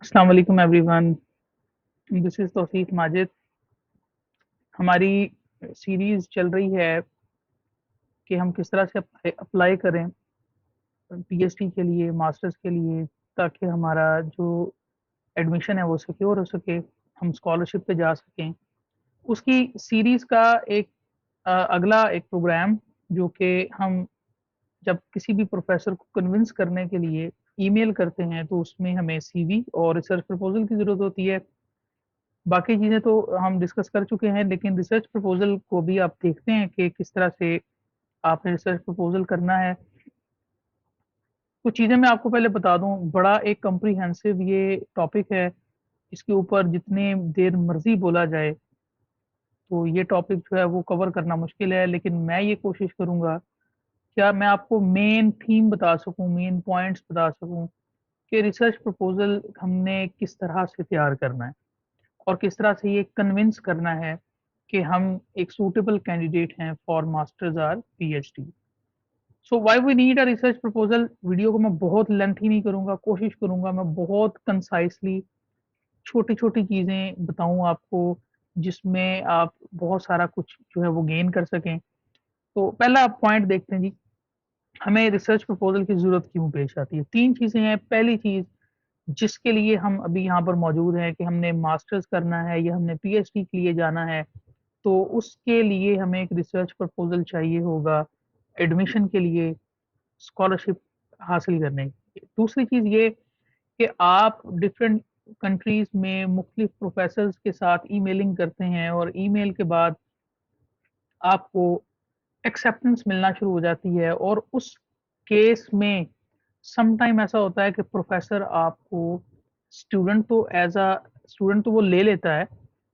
अस्सलाम वालेकुम everyone, this is Tauseef Majid. हमारी सीरीज़ चल रही है कि हम किस तरह से अप्लाई करें पीएचडी के लिए, मास्टर्स के लिए, ताकि हमारा जो एडमिशन है वो सिक्योर हो सके, हम स्कॉलरशिप पे जा सकें। उसकी सीरीज़ का एक अगला एक प्रोग्राम जो कि हम जब किसी भी प्रोफ़ेसर को कन्विंस करने के लिए ईमेल करते हैं, तो उसमें हमें सीवी और रिसर्च प्रपोज़ल की ज़रूरत होती है। बाकी चीज़ें तो हम डिस्कस कर चुके हैं, लेकिन रिसर्च प्रपोज़ल को भी आप देखते हैं कि किस तरह से आपने रिसर्च प्रपोज़ल करना है। कुछ चीज़ें मैं आपको पहले बता दूँ, बड़ा एक कॉम्प्रिहेंसिव ये टॉपिक है, इसके ऊपर जितने देर मर्ज़ी बोला जाए, तो ये टॉपिक जो है वो कवर करना मुश्किल है, लेकिन मैं ये कोशिश करूँगा, क्या मैं आपको मेन थीम बता सकूँ, मेन पॉइंट्स बता सकूँ कि रिसर्च प्रपोज़ल हमने किस तरह से तैयार करना है और किस तरह से ये कन्विंस करना है कि हम एक सूटेबल कैंडिडेट हैं फॉर मास्टर्स और PhD. So why we need a research proposal. Video को मैं बहुत लेंथी नहीं करूँगा, कोशिश करूँगा मैं बहुत कंसाइज़ली छोटी-छोटी चीज़ें बताऊँ आपको, जिसमें आप बहुत सारा कुछ जो है वो गेन कर सकें। तो पहला पॉइंट देखते हैं जी, हमें रिसर्च प्रपोज़ल की ज़रूरत क्यों पेश आती है? 3 चीज़ें हैं। पहली चीज़ जिसके लिए हम अभी यहाँ पर मौजूद हैं कि हमने मास्टर्स करना है या हमने पीएचडी के लिए जाना है, तो उसके लिए हमें एक रिसर्च प्रपोज़ल चाहिए होगा, एडमिशन के लिए, स्कॉलरशिप हासिल करने के लिए। दूसरी चीज़ ये कि आप डिफरेंट कंट्रीज़ में मुख्तलिफ प्रोफ़ेसर्स के साथ ईमेलिंग करते हैं और ईमेल के बाद आपको एक्सेप्टेंस मिलना शुरू हो जाती है और उस केस में सम टाइम ऐसा होता है कि प्रोफ़ेसर आपको स्टूडेंट तो वो ले लेता है,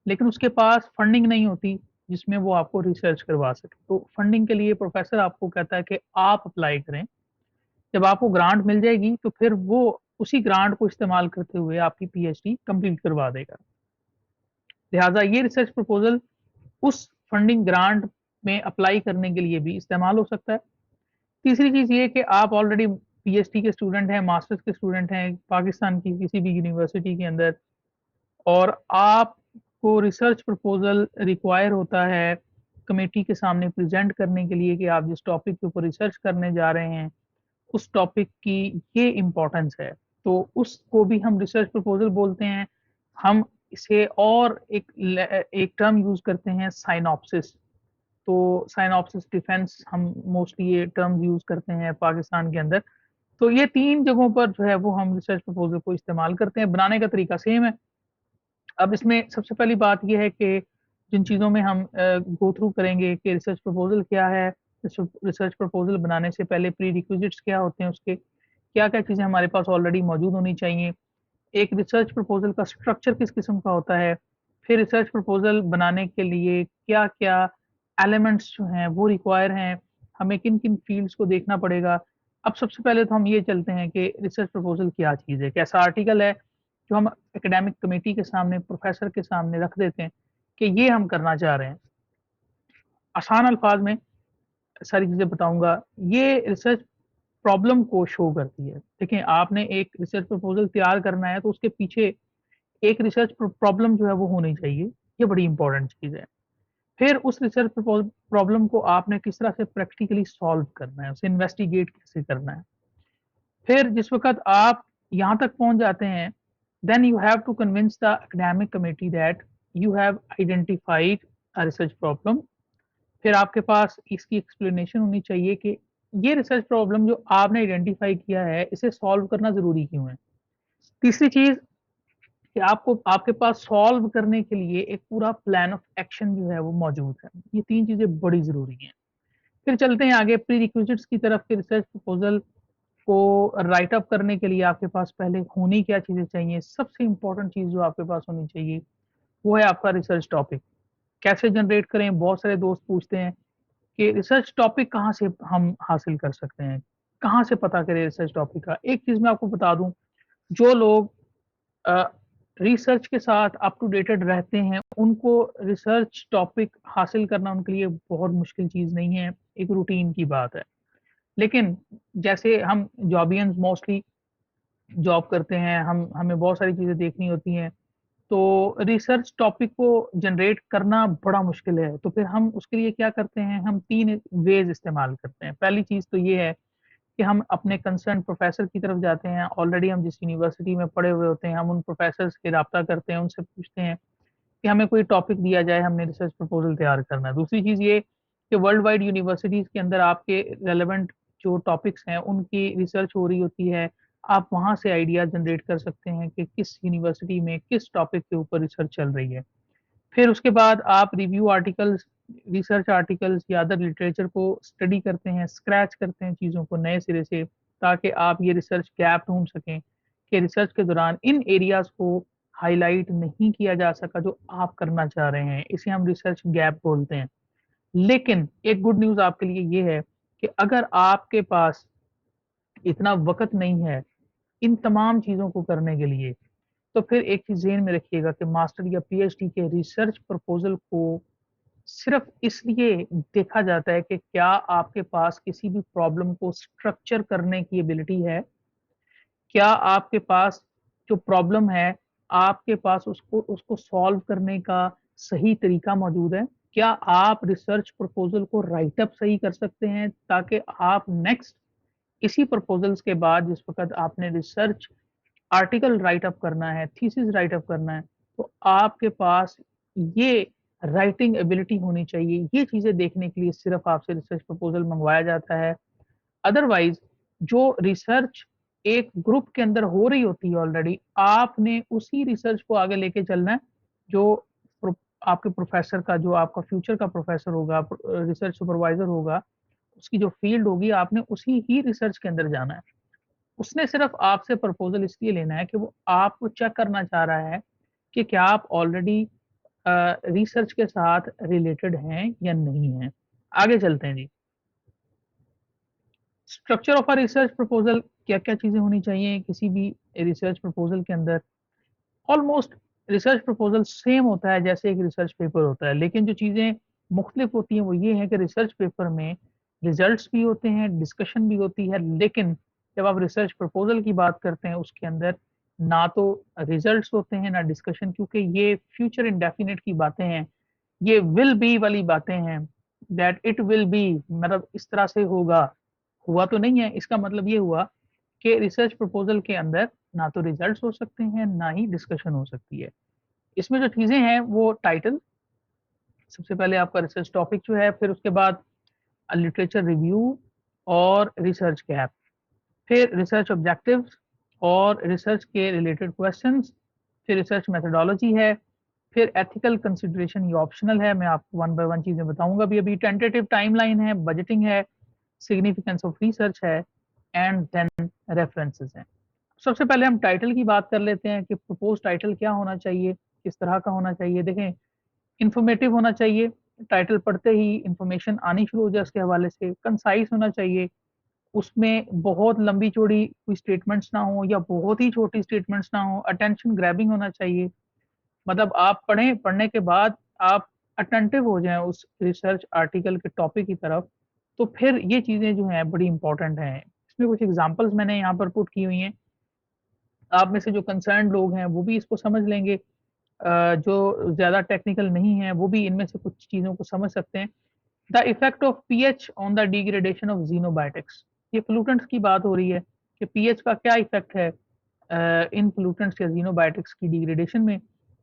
लेकिन उसके पास फंडिंग नहीं होती जिसमें वो आपको रिसर्च करवा सके। तो फंडिंग के लिए प्रोफ़ेसर आपको कहता है कि आप अप्लाई करें। जब आपको ग्रांट मिल जाएगी तो फिर वो उसी ग्रांट को इस्तेमाल करते हुए आपकी पीएचडी कंप्लीट करवा देगा। लिहाज़ा ये रिसर्च प्रपोज़ल उस फंडिंग ग्रांट में अप्लाई करने के लिए भी इस्तेमाल हो सकता है। तीसरी चीज़ ये कि आप ऑलरेडी पीएचडी के स्टूडेंट हैं, मास्टर्स के स्टूडेंट हैं, पाकिस्तान की किसी भी यूनिवर्सिटी के अंदर, और आपको रिसर्च प्रपोज़ल रिक्वायर होता है कमिटी के सामने प्रेज़ेंट करने के लिए कि आप जिस टॉपिक के ऊपर रिसर्च करने जा रहे हैं, उस टॉपिक की ये इम्पोर्टेंस है। तो उसको भी हम रिसर्च प्रपोज़ल बोलते हैं। हम इसे और एक टर्म यूज़ करते हैं, साइनॉप्सिस। तो साइनॉप्सिस डिफेंस हम मोस्टली ये टर्म्स यूज़ करते हैं पाकिस्तान के अंदर। तो ये 3 जगहों पर जो है वो हम रिसर्च प्रपोज़ल को इस्तेमाल करते हैं, बनाने का तरीका सेम है। अब इसमें सबसे पहली बात ये है कि जिन चीज़ों में हम गो थ्रू करेंगे कि रिसर्च प्रपोज़ल क्या है, रिसर्च प्रपोज़ल बनाने से पहले प्री-रिक्विज़िट्स क्या होते हैं उसके, क्या-क्या चीज़ें हमारे पास ऑलरेडी मौजूद होनी चाहिए, एक रिसर्च प्रपोज़ल का स्ट्रक्चर किस किस्म का होता है, फिर रिसर्च प्रपोज़ल बनाने के लिए क्या-क्या एलिमेंट्स जो हैं वो रिक्वायर हैं, हमें किन-किन फ़ील्ड्स को देखना पड़ेगा। अब सबसे पहले तो हम ये चलते हैं कि रिसर्च प्रपोज़ल क्या चीज़ है? कैसा आर्टिकल है जो हम एकेडमिक कमिटी के सामने, प्रोफ़ेसर के सामने रख देते हैं कि ये हम करना चाह रहे हैं। आसान अल्फ़ाज़ में सारी चीज़ें बताऊँगा। ये रिसर्च प्रॉब्लम को शो करती है। देखिए, आपने एक रिसर्च प्रपोज़ल तैयार करना है तो उसके पीछे एक रिसर्च प्रॉब्लम जो है वो होनी चाहिए। ये बड़ी इम्पोर्टेंट चीज़ है। फिर उस रिसर्च प्रॉब्लम को आपने किस तरह से प्रैक्टिकली सॉल्व करना है, उसे इन्वेस्टिगेट कैसे करना है। फिर जिस वक़्त आप यहाँ तक पहुँच जाते हैं, then you have to convince the academic committee that you have identified a research problem. फिर आपके पास इसकी एक्सप्लेनेशन होनी चाहिए कि ये रिसर्च प्रॉब्लम जो आपने आइडेंटिफाई किया है, इसे सॉल्व करना ज़रूरी क्यों है? तीसरी चीज़ कि आपको आपके पास सॉल्व करने के लिए एक पूरा प्लान ऑफ एक्शन जो है वो मौजूद है। ये 3 चीज़ें बड़ी ज़रूरी हैं। फिर चलते हैं आगे प्री-रिक्विज़िट्स की तरफ कि रिसर्च प्रपोज़ल को राइट अप करने के लिए आपके पास पहले होनी क्या चीज़ें चाहिए। सबसे इम्पोर्टेंट चीज़ जो आपके पास होनी चाहिए, वो है आपका रिसर्च टॉपिक। कैसे जनरेट करें? बहुत सारे दोस्त पूछते हैं कि रिसर्च टॉपिक कहाँ से हम हासिल कर सकते हैं? कहाँ से पता करें रिसर्च टॉपिक का? एक चीज़ मैं आपको बता दूँ, जो लोग अ, रिसर्च के साथ अप टू डेटेड रहते हैं, उनको रिसर्च टॉपिक हासिल करना उनके लिए बहुत मुश्किल चीज़ नहीं है, एक रूटीन की बात है। लेकिन जैसे हम जॉबियंस मोस्टली जॉब करते हैं, हमें बहुत सारी चीज़ें देखनी होती हैं, तो रिसर्च टॉपिक को जनरेट करना बड़ा मुश्किल है। तो फिर हम उसके लिए क्या करते हैं, हम 3 वेज़ इस्तेमाल करते हैं। पहली चीज़ तो ये है कि हम अपने कंसर्न प्रोफ़ेसर की तरफ जाते हैं, ऑलरेडी हम जिस यूनिवर्सिटी में पढ़े हुए होते हैं, हम उन प्रोफ़ेसर से राब्ता करते हैं, उनसे पूछते हैं कि हमें कोई टॉपिक दिया जाए, हमने रिसर्च प्रपोज़ल तैयार करना है। दूसरी चीज़ ये कि वर्ल्ड वाइड यूनिवर्सिटीज़ के अंदर आपके रेलेवेंट जो टॉपिक्स हैं, उनकी रिसर्च हो रही होती है। आप वहाँ से आइडिया जनरेट कर सकते हैं कि किस यूनिवर्सिटी में किस टॉपिक के ऊपर रिसर्च चल रही है। फिर उसके बाद आप रिव्यू आर्टिकल्स, रिसर्च आर्टिकल्स या अदर लिटरेचर को स्टडी करते हैं, स्क्रैच करते हैं चीज़ों को नए सिरे से, ताकि आप ये रिसर्च गैप ढूँढ सकें कि रिसर्च के दौरान इन एरियाज़ को हाइलाइट नहीं किया जा सका जो आप करना चाह रहे हैं। इसे हम रिसर्च गैप बोलते हैं। लेकिन एक गुड न्यूज़ आपके लिए ये है कि अगर आपके पास इतना वक़्त नहीं है इन तमाम चीज़ों को करने के लिए, तो फिर एक चीज़ ज़हन में रखिएगा कि मास्टर या पीएचडी के रिसर्च प्रपोज़ल को सिर्फ़ इसलिए देखा जाता है कि क्या आपके पास किसी भी प्रॉब्लम को स्ट्रक्चर करने की एबिलिटी है? क्या आपके पास जो प्रॉब्लम है, आपके पास उसको उसको सॉल्व करने का सही तरीका मौजूद है? क्या आप रिसर्च प्रपोज़ल को राइट अप सही कर सकते हैं ताकि आप नेक्स्ट इसी प्रपोज़ल्स के बाद जिस वक़्त आपने रिसर्च आर्टिकल राइट अप करना है, थीसिस राइट अप करना है, तो आपके पास ये राइटिंग एबिलिटी होनी चाहिए। ये चीज़ें देखने के लिए सिर्फ़ आपसे रिसर्च प्रपोज़ल मंगवाया जाता है। अदरवाइज़ जो रिसर्च एक ग्रुप के अंदर हो रही होती है ऑलरेडी, आपने उसी रिसर्च को आगे लेके चलना है, जो प्रो आपके प्रोफ़ेसर का जो आपका फ्यूचर का प्रोफ़ेसर होगा, रिसर्च सुपरवाइज़र होगा, उसकी जो फ़ील्ड होगी, आपने उसी ही रिसर्च के अंदर जाना है। उसने सिर्फ़ आपसे प्रपोज़ल इसलिए लेना है कि वो आपको चेक करना चाह रहा है कि क्या आप ऑलरेडी रिसर्च के साथ रिलेटेड हैं या नहीं हैं। आगे चलते हैं जी। Structure of a research proposal क्या-क्या चीज़ें होनी चाहिए किसी भी रिसर्च प्रपोज़ल के अंदर? ऑलमोस्ट रिसर्च प्रपोज़ल सेम होता है जैसे एक रिसर्च पेपर होता है, लेकिन जो चीज़ें मुख्तलिफ होती हैं वो ये है कि रिसर्च पेपर में रिज़ल्ट्स भी होते हैं, डिस्कशन भी होती है, लेकिन जब आप रिसर्च प्रपोज़ल की बात करते हैं उसके अंदर ना तो रिज़ल्ट्स होते हैं, ना डिस्कशन क्योंकि ये फ्यूचर इंडेफिनिट की बातें हैं, ये विल बी वाली बातें हैं, दैट इट विल बी मतलब इस तरह से होगा, हुआ तो नहीं है, इसका मतलब ये हुआ कि रिसर्च प्रपोज़ल के अंदर ना तो रिजल्ट्स हो सकते हैं, ना ही डिस्कशन हो सकती है। इसमें जो चीज़ें हैं वो टाइटल, सबसे पहले आपका रिसर्च टॉपिक जो है, फिर उसके बाद लिटरेचर रिव्यू और रिसर्च गैप, फिर रिसर्च ऑब्जेक्टिव्स और रिसर्च के रिलेटेड क्वेश्चंस, फिर रिसर्च मेथोडोलॉजी है, फिर एथिकल कंसिडरेशन ये ऑप्शनल है, मैं आपको वन बाय वन चीज़ें बताऊँगा अभी-अभी, टेंटेटिव टाइमलाइन है, बजटिंग है, सिग्निफिकेंस ऑफ रिसर्च है एंड देन रेफरेंसेस हैं। सबसे पहले हम टाइटल की बात कर लेते हैं कि प्रपोज़ टाइटल क्या होना चाहिए, किस तरह का होना चाहिए। देखें, इन्फॉर्मेटिव होना चाहिए, टाइटल पढ़ते ही इन्फॉर्मेशन आनी शुरू हो जाए उसके हवाले से, कंसाइज़ होना चाहिए, उसमें बहुत लंबी-चौड़ी कोई स्टेटमेंट्स ना हो या बहुत ही छोटी स्टेटमेंट्स ना हो, अटेंशन ग्रैबिंग होना चाहिए। मतलब आप पढ़ें, पढ़ने के बाद आप अटेंटिव हो जाएँ उस रिसर्च आर्टिकल के टॉपिक की तरफ, तो फिर ये चीज़ें जो हैं बड़ी इम्पोर्टेंट हैं। इसमें कुछ एग्ज़ाम्पल्स मैंने यहाँ पर पुट की हुई हैं। आप में से जो कंसर्न्ड लोग हैं वो भी इसको समझ लेंगे, जो ज़्यादा टेक्निकल नहीं है वो भी इनमें से कुछ चीज़ों को समझ सकते हैं। The effect of pH on the degradation of xenobiotics, ये पोल्यूटेंट्स की बात हो रही है कि पीएच का क्या इफेक्ट है इन पोल्यूटेंट्स या ज़ीनोबायोटिक्स की डिग्रेडेशन में।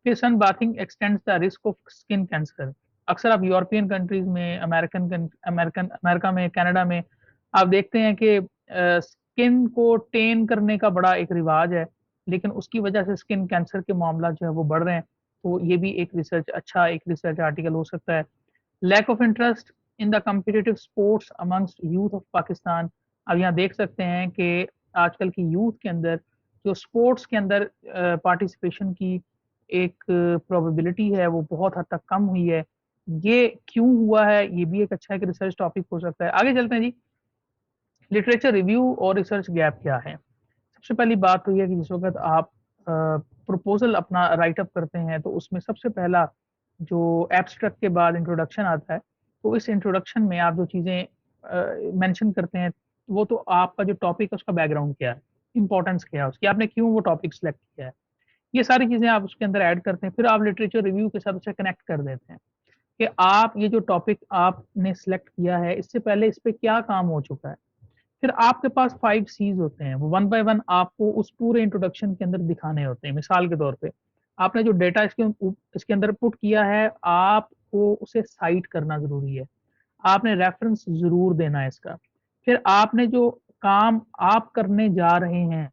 फिर sun bathing extends the risk of skin cancer. अक्सर आप यूरोपियन कंट्रीज़ में, अमेरिका में, कनाडा में आप देखते हैं कि स्किन को टैन करने का बड़ा एक रिवाज है, लेकिन उसकी वजह से स्किन कैंसर के मामला जो है वो बढ़ रहे हैं। तो ये भी एक रिसर्च आर्टिकल हो सकता है। Lack of interest in the competitive sports amongst youth of Pakistan. अब यहाँ देख सकते हैं कि आजकल की यूथ के अंदर जो स्पोर्ट्स के अंदर पार्टिसिपेशन की एक प्रोबेबिलिटी है वो बहुत हद तक कम हुई है। ये क्यों हुआ है? ये भी एक अच्छा एक रिसर्च टॉपिक हो सकता है। आगे चलते हैं जी। लिटरेचर रिव्यू और रिसर्च गैप क्या है? सबसे पहली बात तो ये है कि जिस वक़्त आप प्रपोज़ल अपना राइट अप करते हैं, तो उसमें सबसे पहला जो एब्स्ट्रैक्ट के बाद इंट्रोडक्शन आता है, तो इस इंट्रोडक्शन में आप जो चीज़ें मेंशन करते हैं, वो तो आपका जो टॉपिक है उसका बैकग्राउंड क्या है? इम्पोर्टेंस क्या है उसकी, आपने क्यों वो टॉपिक सिलेक्ट किया है। ये सारी चीज़ें आप उसके अंदर ऐड करते हैं, फिर आप लिटरेचर रिव्यू के साथ उसे कनेक्ट कर देते हैं कि आप ये जो टॉपिक आपने सिलेक्ट किया है, इससे पहले इस पे क्या काम हो चुका है। फिर आपके पास 5 सीज़ होते हैं, वो वन बाय वन आपको उस पूरे इंट्रोडक्शन के अंदर दिखाने होते हैं। मिसाल के तौर पे, आपने जो डेटा इसके अंदर पुट किया है, आपको उसे साइट करना ज़रूरी है। आपने रेफ़रेंस ज़रूर देना है इसका। फिर आपने जो काम आप करने जा रहे हैं,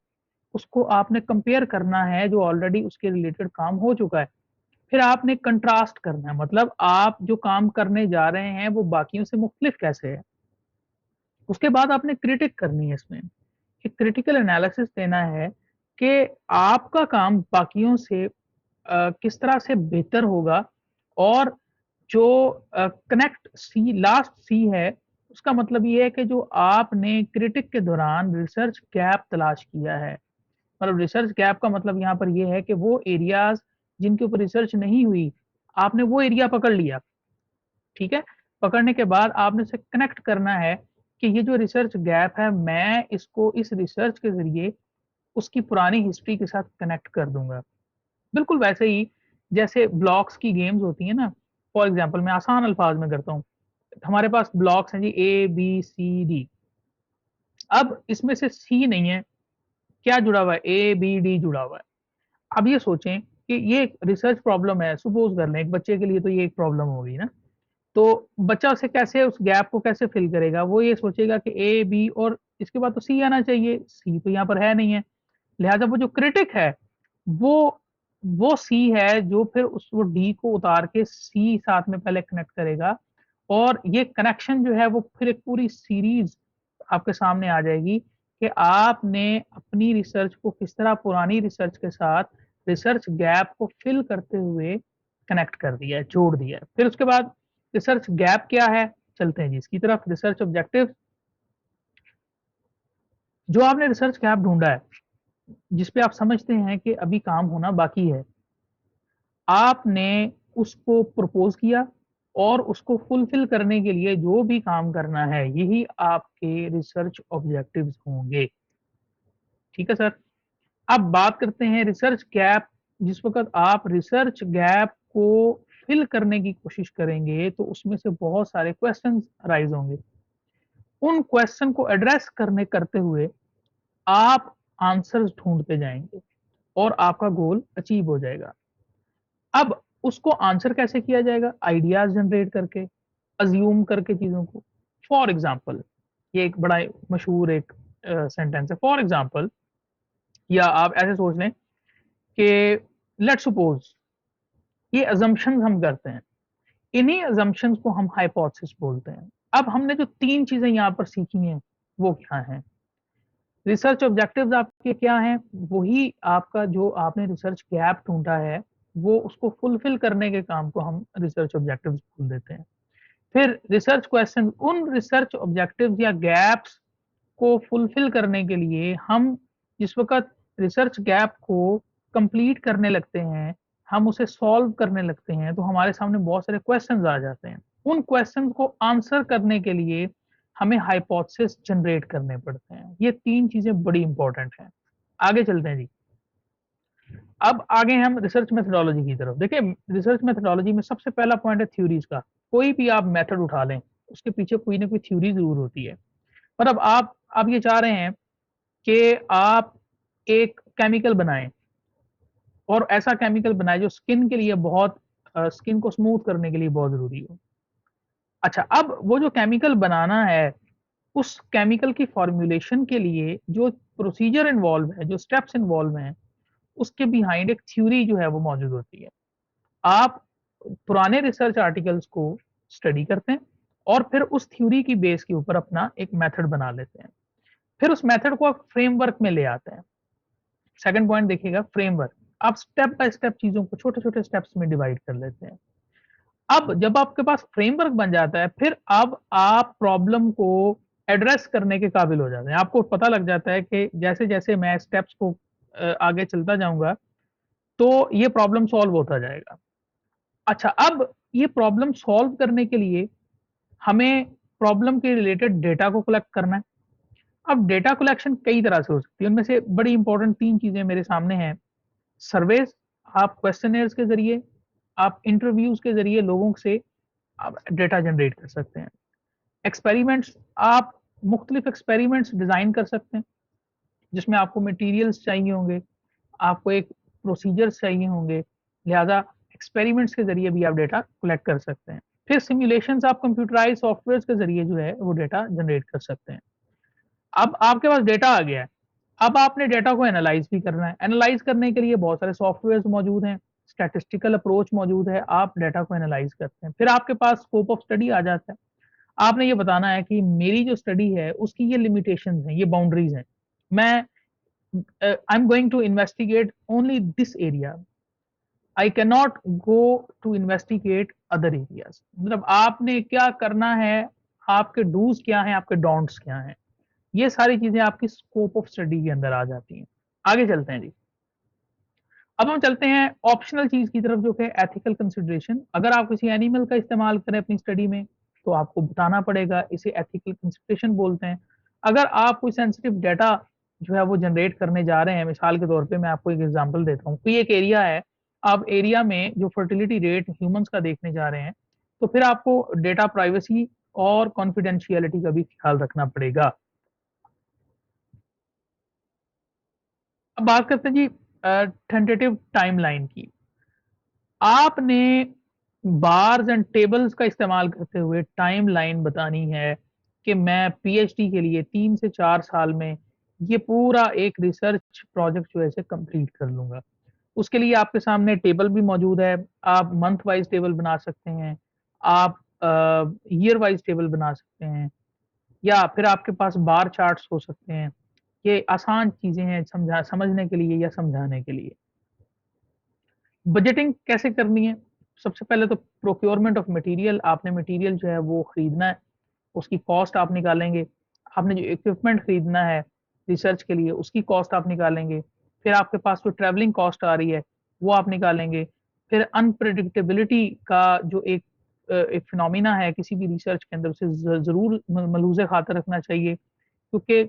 उसको आपने कंपेयर करना है जो ऑलरेडी उसके रिलेटेड काम हो चुका है। फिर आपने कंट्रास्ट करना है, मतलब आप जो काम करने जा रहे हैं, वो बाकियों से मुख्तलिफ कैसे है। उसके बाद आपने क्रिटिक करनी है इसमें, एक क्रिटिकल एनालिसिस देना है कि आपका काम बाकियों से किस तरह से बेहतर होगा और जो कनेक्ट सी लास्ट सी है, उसका मतलब ये है कि जो आपने क्रिटिक के दौरान रिसर्च गैप तलाश किया है। मतलब रिसर्च गैप का मतलब यहाँ पर ये है कि वो एरियाज़ जिनके ऊपर रिसर्च नहीं हुई, आपने वो एरिया पकड़ लिया, ठीक है? पकड़ने के बाद आपने उसे कनेक्ट करना है कि ये जो रिसर्च गैप है, मैं इसको इस रिसर्च के ज़रिए उसकी पुरानी हिस्ट्री के साथ कनेक्ट कर दूँगा। बिल्कुल वैसे ही जैसे ब्लॉक्स की गेम्स होती हैं ना, फॉर एग्ज़ाम्पल मैं आसान अल्फाज में करता हूँ। हमारे पास ब्लॉक्स हैं जी ए, बी, सी, डी। अब इसमें से सी नहीं है, क्या जुड़ा हुआ है? ए, बी, डी जुड़ा हुआ है। अब ये सोचें कि ये एक रिसर्च प्रॉब्लम है, सपोज़ कर लें एक बच्चे के लिए तो ये एक प्रॉब्लम हो गई ना। तो बच्चा उसे कैसे उस गैप को कैसे फ़िल करेगा? वो ये सोचेगा कि ए, बी और इसके बाद तो सी आना चाहिए, सी तो यहाँ पर है नहीं है। लिहाज़ा वो जो क्रिटिक है, वो वो सी है जो फिर उस वो डी को उतार के सी साथ में पहले कनेक्ट करेगा और ये कनेक्शन जो है वो फिर एक पूरी सीरीज़ आपके सामने आ जाएगी कि आपने अपनी रिसर्च को किस तरह पुरानी रिसर्च के साथ रिसर्च गैप को फ़िल करते हुए कनेक्ट कर दिया है, जोड़ दिया है। फिर उसके बाद रिसर्च गैप क्या है? चलते हैं जी इसकी तरफ। रिसर्च ऑब्जेक्टिव, जो आपने रिसर्च गैप ढूँढा है, जिस पे आप समझते हैं कि अभी काम होना बाकी है, आपने उसको प्रपोज़ किया और उसको फुलफ़िल करने के लिए जो भी काम करना है, यही आपके रिसर्च ऑब्जेक्टिव्स होंगे। ठीक है सर? अब बात करते हैं रिसर्च गैप। जिस वक़्त आप रिसर्च गैप को फ़िल करने की कोशिश करेंगे, तो उसमें से बहुत सारे क्वेश्चन्स राइज़ होंगे। उन क्वेश्चन को एड्रेस करते हुए आप आंसर्स ढूँढते जाएँगे और आपका गोल अचीव हो जाएगा। अब उसको आंसर कैसे किया जाएगा? आइडियाज़ जनरेट करके, अज़्यूम करके चीज़ों को। फॉर एग्ज़ाम्पल, ये एक बड़ा मशहूर एक सेंटेंस है। फॉर एग्ज़ाम्पल, या आप ऐसे सोच लें कि लेट्स सपोज़ ये असम्पशन्स हम करते हैं। इन्हीं असम्पशन्स को हम हाइपोथेसिस बोलते हैं। अब हमने जो 3 चीज़ें यहाँ पर सीखी हैं, वो क्या हैं? रिसर्च ऑब्जेक्टिव्स आपके क्या हैं? वही आपका जो आपने रिसर्च गैप ढूँढा है, वो उसको फुलफ़िल करने के काम को हम रिसर्च ऑब्जेक्टिव्स बोल देते हैं। फिर रिसर्च क्वेश्चन, उन रिसर्च ऑब्जेक्टिव्स या गैप्स को फुलफ़िल करने के लिए हम जिस वक़्त रिसर्च गैप को कंप्लीट करने लगते हैं, हम उसे सॉल्व करने लगते हैं, तो हमारे सामने बहुत सारे क्वेश्चन्स आ जाते हैं। उन क्वेश्चन्स को आंसर करने के लिए हमें हाइपोथेसिस जनरेट करने पड़ते हैं। ये 3 चीज़ें बड़ी इम्पोर्टेंट हैं। आगे चलते हैं जी। अब आगे हम रिसर्च मेथोडोलॉजी की तरफ। देखिए, रिसर्च मेथोडोलॉजी में सबसे पहला पॉइंट है थ्योरीज़ का। कोई भी आप मेथड उठा लें, उसके पीछे कोई ना कोई थ्योरी ज़रूर होती है। मतलब आप ये चाह रहे हैं कि आप एक केमिकल बनाएँ और ऐसा केमिकल बनाएँ जो स्किन के लिए बहुत स्किन को स्मूथ करने के लिए बहुत ज़रूरी हो। अच्छा, अब वो जो केमिकल बनाना है, उस केमिकल की फ़ॉर्म्यूलेशन के लिए जो प्रोसीजर इन्वॉल्व है, जो स्टेप्स इन्वॉल्व हैं, उसके बिहाइंड एक थ्योरी जो है वो मौजूद होती है। आप पुराने रिसर्च आर्टिकल्स को स्टडी करते हैं और फिर उस थ्योरी की बेस के ऊपर अपना एक मेथड बना लेते हैं। फिर उस मेथड को आप फ्रेमवर्क में ले आते हैं। सेकंड पॉइंट देखिएगा, फ्रेमवर्क। आप स्टेप बाय स्टेप चीज़ों को छोटे-छोटे स्टेप्स में डिवाइड कर लेते हैं। अब जब आपके पास फ्रेमवर्क बन जाता है, फिर अब आप प्रॉब्लम को एड्रेस करने के काबिल हो जाते हैं। आपको पता लग जाता है कि जैसे-जैसे मैं स्टेप्स को आगे चलता जाऊँगा, तो ये प्रॉब्लम सॉल्व होता जाएगा। अच्छा, अब ये प्रॉब्लम सॉल्व करने के लिए हमें प्रॉब्लम के रिलेटेड डेटा को कलेक्ट करना है। अब डेटा कलेक्शन कई तरह से हो सकती है, उनमें से बड़ी इंपॉर्टेंट 3 चीज़ें मेरे सामने हैं। सर्वेज़, आप क्वेश्चनेयर्स के ज़रिए, आप इंटरव्यूज़ के ज़रिए लोगों से आप डेटा जनरेट कर सकते हैं। एक्सपेरिमेंट्स, आप मुख्तलिफ एक्सपेरिमेंट्स डिज़ाइन कर सकते हैं, जिसमें आपको मटेरियल्स चाहिए होंगे, आपको एक प्रोसीजर्स चाहिए होंगे, लिहाज़ा एक्सपेरिमेंट्स के ज़रिए भी आप डेटा कलेक्ट कर सकते हैं। फिर सिमुलेशंस, आप कंप्यूटराइज़्ड सॉफ्टवेयर्स के ज़रिए जो है वो डेटा जनरेट कर सकते हैं। अब आपके पास डेटा आ गया है, अब आपने डेटा को एनालाइज़ भी करना है। एनालाइज़ करने के लिए बहुत सारे सॉफ्टवेयर्स मौजूद हैं, स्टैटिस्टिकल अप्रोच मौजूद है, आप डेटा को एनालाइज़ करते हैं। फिर आपके पास स्कोप ऑफ स्टडी आ जाता है। आपने ये बताना है कि मेरी जो स्टडी है उसकी ये लिमिटेशंस हैं, ये बाउंड्रीज़ हैं। मैं I am going to investigate only this area, I can not go to investigate other areas. मतलब आपने क्या करना है, आपके डूज़ क्या हैं, आपके डोंट्स क्या हैं। ये सारी चीज़ें आपकी स्कोप ऑफ स्टडी के अंदर आ जाती हैं। आगे चलते हैं जी। अब हम चलते हैं ऑप्शनल चीज़ की तरफ, जो कि एथिकल कंसिडरेशन। अगर आप किसी एनिमल का इस्तेमाल करें अपनी स्टडी में, तो आपको बताना पड़ेगा, इसे एथिकल कंसिडरेशन बोलते हैं। अगर आप कोई सेंसिटिव डाटा जो है वो जनरेट करने जा रहे हैं, मिसाल के तौर पे मैं आपको एक एग्ज़ाम्पल देता हूँ। कोई एक एरिया है, आप एरिया में जो फर्टिलिटी रेट ह्यूमन्स का देखने जा रहे हैं, तो फिर आपको डेटा प्राइवेसी और कॉन्फिडेंशियलिटी का भी ख्याल रखना पड़ेगा। अब बात करते हैं जी टेंटेटिव टाइमलाइन की। आपने बार्स एंड टेबल्स का इस्तेमाल करते हुए टाइमलाइन बतानी है कि मैं पीएचडी के लिए 3 से 4 साल में ये पूरा एक रिसर्च प्रोजेक्ट जो है इसे कंप्लीट कर लूँगा। उसके लिए आपके सामने टेबल भी मौजूद है, आप मंथ वाइज़ टेबल बना सकते हैं, आप ईयर वाइज़ टेबल बना सकते हैं, या फिर आपके पास बार चार्ट्स हो सकते हैं। ये आसान चीज़ें हैं समझने के लिए या समझाने के लिए। बजटिंग कैसे करनी है? सबसे पहले तो प्रोक्योरमेंट ऑफ मटीरियल, आपने मटीरियल जो है वो खरीदना है, उसकी कॉस्ट आप निकालेंगे। आपने जो इक्विपमेंट खरीदना है रिसर्च के लिए, उसकी कॉस्ट आप निकालेंगे। फिर आपके पास जो ट्रैवलिंग कॉस्ट आ रही है, वो आप निकालेंगे। फिर अनप्रेडिक्टेबिलिटी का जो एक फिनोमेना है किसी भी रिसर्च के अंदर, उसे ज़रूर मलहूज़ खातिर रखना चाहिए, क्योंकि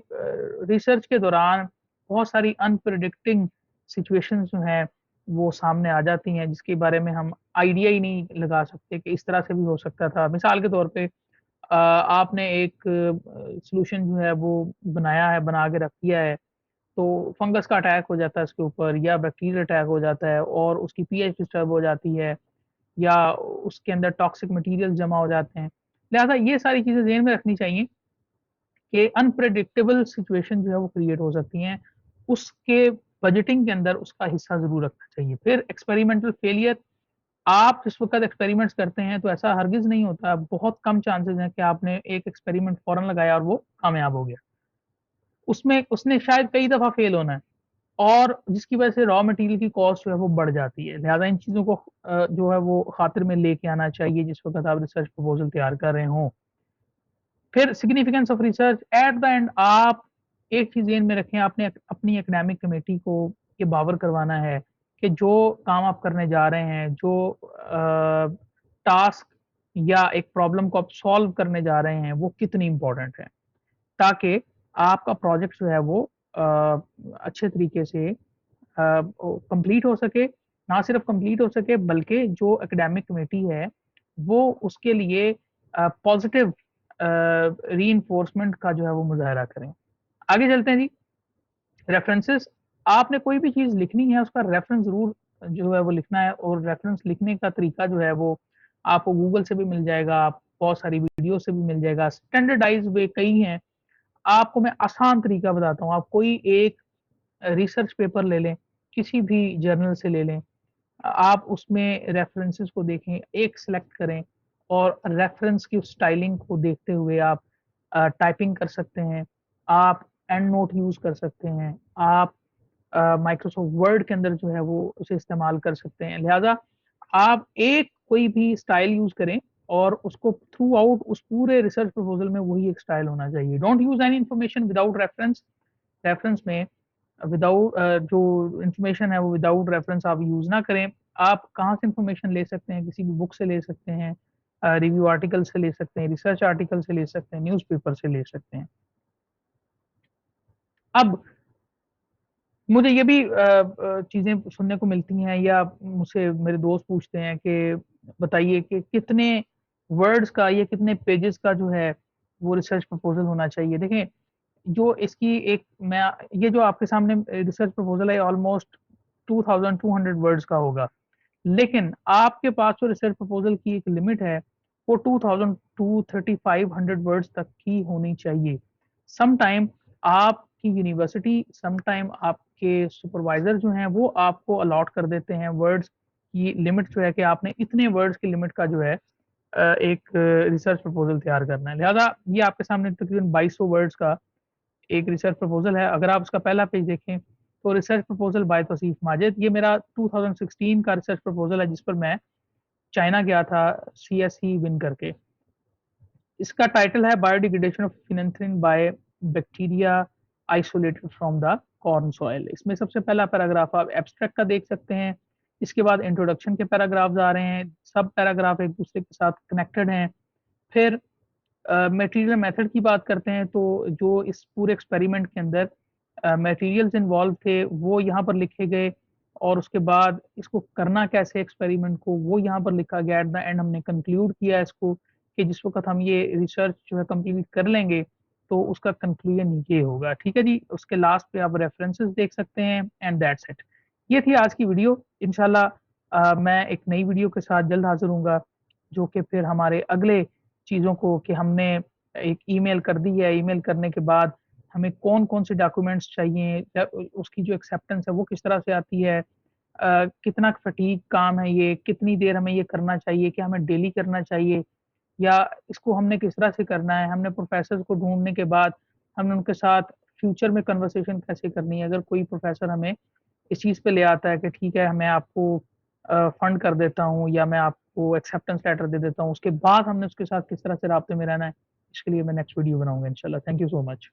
रिसर्च के दौरान बहुत सारी अनप्रेडिक्टिंग सिचुएशंस जो हैं वो सामने आ जाती हैं, जिसके बारे में हम आइडिया ही नहीं लगा सकते कि इस तरह से भी हो सकता था। मिसाल के तौर पे आपने एक सॉल्यूशन जो है वो बनाया है, बना के रख दिया है, तो फंगस का अटैक हो जाता है उसके ऊपर, या बैक्टीरियल अटैक हो जाता है और उसकी पीएच डिस्टर्ब हो जाती है, या उसके अंदर टॉक्सिक मटेरियल जमा हो जाते हैं। लिहाज़ा ये सारी चीज़ें ज़हन में रखनी चाहिए कि अनप्रेडिक्टेबल सिचुएशन जो है वो क्रिएट हो सकती हैं, उसके बजटिंग के अंदर उसका हिस्सा ज़रूर रखना चाहिए। फिर एक्सपेरिमेंटल फेलियर, आप जिस वक़्त एक्सपेरिमेंट्स करते हैं तो ऐसा हरगिज़ नहीं होता, बहुत कम चांसेज़ हैं कि आपने एक एक्सपेरिमेंट फ़ौरन लगाया और वो कामयाब हो गया। उसमें उसने शायद कई दफ़ा फ़ेल होना है, और जिसकी वज़ह से रॉ मटेरियल की कॉस्ट जो है वो बढ़ जाती है। लिहाज़ा इन चीज़ों को जो है वो ख़ातिर में लेके आना चाहिए जिस वक़्त आप रिसर्च प्रपोज़ल तैयार कर रहे हों। फिर significance of research at the end, आप एक चीज़ ज़हन में रखें, आपने अपनी एकेडमिक कमेटी को ये बावर करवाना है कि जो काम आप करने जा रहे हैं, जो टास्क या एक प्रॉब्लम को आप सॉल्व करने जा रहे हैं, वो कितनी इम्पोर्टेंट है, ताकि आपका प्रोजेक्ट जो है वो अच्छे तरीके से कंप्लीट हो सके। ना सिर्फ कंप्लीट हो सके, बल्कि जो एकेडमिक कमेटी है वो उसके लिए पॉजिटिव रीइंफोर्समेंट का जो है वो मुज़ाहरा करें। आगे चलते हैं जी। रेफरेंसेस, आपने कोई भी चीज़ लिखनी है उसका रेफरेंस ज़रूर जो है वो लिखना है, और रेफरेंस लिखने का तरीका जो है वो आपको गूगल से भी मिल जाएगा, आप बहुत सारी वीडियो से भी मिल जाएगा। स्टैंडर्डाइज़्ड वे कई हैं, आपको मैं आसान तरीका बताता हूँ। आप कोई एक रिसर्च पेपर ले लें, किसी भी जर्नल से ले लें, आप उसमें रेफरेंसेस को देखें, एक सेलेक्ट करें और रेफरेंस की स्टाइलिंग को देखते हुए आप टाइपिंग कर सकते हैं, आप एंड नोट यूज़ कर सकते हैं, आप माइक्रोसॉफ्ट वर्ड के अंदर जो है वो उसे इस्तेमाल कर सकते हैं। लिहाज़ा आप एक कोई भी स्टाइल यूज़ करें और उसको थ्रू आउट उस पूरे रिसर्च प्रपोज़ल में वही एक स्टाइल होना चाहिए। Don't use any information without reference. Reference में जो इन्फॉर्मेशन है वो विदाउट रेफरेंस आप यूज़ ना करें। आप कहाँ से इन्फॉर्मेशन ले सकते हैं, किसी भी बुक से ले सकते हैं, रिव्यू आर्टिकल से ले सकते हैं, रिसर्च आर्टिकल से ले सकते हैं, न्यूज़पेपर से ले सकते हैं। अब मुझे ये भी चीज़ें सुनने को मिलती हैं या मुझसे मेरे दोस्त पूछते हैं कि बताइए कि कितने वर्ड्स का या कितने पेजेज़ का जो है वो रिसर्च प्रपोज़ल होना चाहिए। देखें, जो इसकी एक मैं ये जो आपके सामने रिसर्च प्रपोज़ल है ऑलमोस्ट 2200 वर्ड्स का होगा। लेकिन आपके पास जो रिसर्च प्रपोज़ल की एक लिमिट है, वो 2000 टू 3500 वर्ड्स तक की होनी चाहिए। सम टाइम आपकी यूनिवर्सिटी, सम टाइम आपके सुपरवाइज़र जो हैं, वो आपको अलॉट कर देते हैं वर्ड्स की लिमिट जो है कि आपने इतने वर्ड्स की लिमिट का जो है एक रिसर्च प्रपोज़ल तैयार करना है। लिहाज़ा ये आपके सामने तकरीबन 2200 वर्ड्स का एक रिसर्च प्रपोज़ल है। अगर आप उसका पहला पेज देखें, तो research proposal by Tauseef Majid, ये मेरा 2016 का रिसर्च प्रपोज़ल है जिस पर मैं चाइना गया था सीएसई विन करके। इसका टाइटल है biodegradation of phenanthrene by bacteria isolated from the corn soil. इसमें सबसे पहला पैराग्राफ आप एब्स्ट्रैक्ट का देख सकते हैं। इसके बाद इंट्रोडक्शन के पैराग्राफ्स आ रहे हैं, सब पैराग्राफ एक दूसरे के साथ कनेक्टेड हैं। फिर मटेरियल मेथड की बात करते हैं तो जो इस पूरे एक्सपेरिमेंट के अंदर मटेरियल्स इन्वॉल्व थे वो यहाँ पर लिखे गए और उसके बाद इसको करना कैसे एक्सपेरिमेंट को वो यहाँ पर लिखा गया। एट द एंड हमने कंक्लूड किया इसको कि जिस वक़्त हम ये रिसर्च जो है कंप्लीट कर लेंगे तो उसका कंक्लूजन ये होगा। ठीक है जी? उसके लास्ट पे आप रेफरेंसेस देख सकते हैं एंड दैट्स इट। ये थी आज की वीडियो। इंशाल्लाह मैं एक नई वीडियो के साथ जल्द हाज़िर होऊँगा, जो कि फिर हमारे अगले चीज़ों को कि हमने एक ईमेल कर दी है, ईमेल करने के बाद हमें कौन-कौन से डॉक्यूमेंट्स चाहिए या उसकी जो एक्सेप्टेंस है वो किस तरह से आती है, कितना फटीग काम है ये, कितनी देर हमें ये करना चाहिए, क्या हमें डेली करना चाहिए या इसको हमने किस तरह से करना है, हमने प्रोफ़ेसर्स को ढूँढने के बाद हमने उनके साथ फ्यूचर में कन्वर्सेशन कैसे करनी है। अगर कोई प्रोफ़ेसर हमें इस चीज़ पे ले आता है कि ठीक है मैं आपको फंड कर देता हूँ या मैं आपको एक्सेप्टेंस लेटर दे देता हूँ, उसके बाद हमने उसके साथ किस तरह से राब्ते में रहना है, इसके लिए मैं नेक्स्ट वीडियो बनाऊँगा इंशाल्लाह। Thank you so much.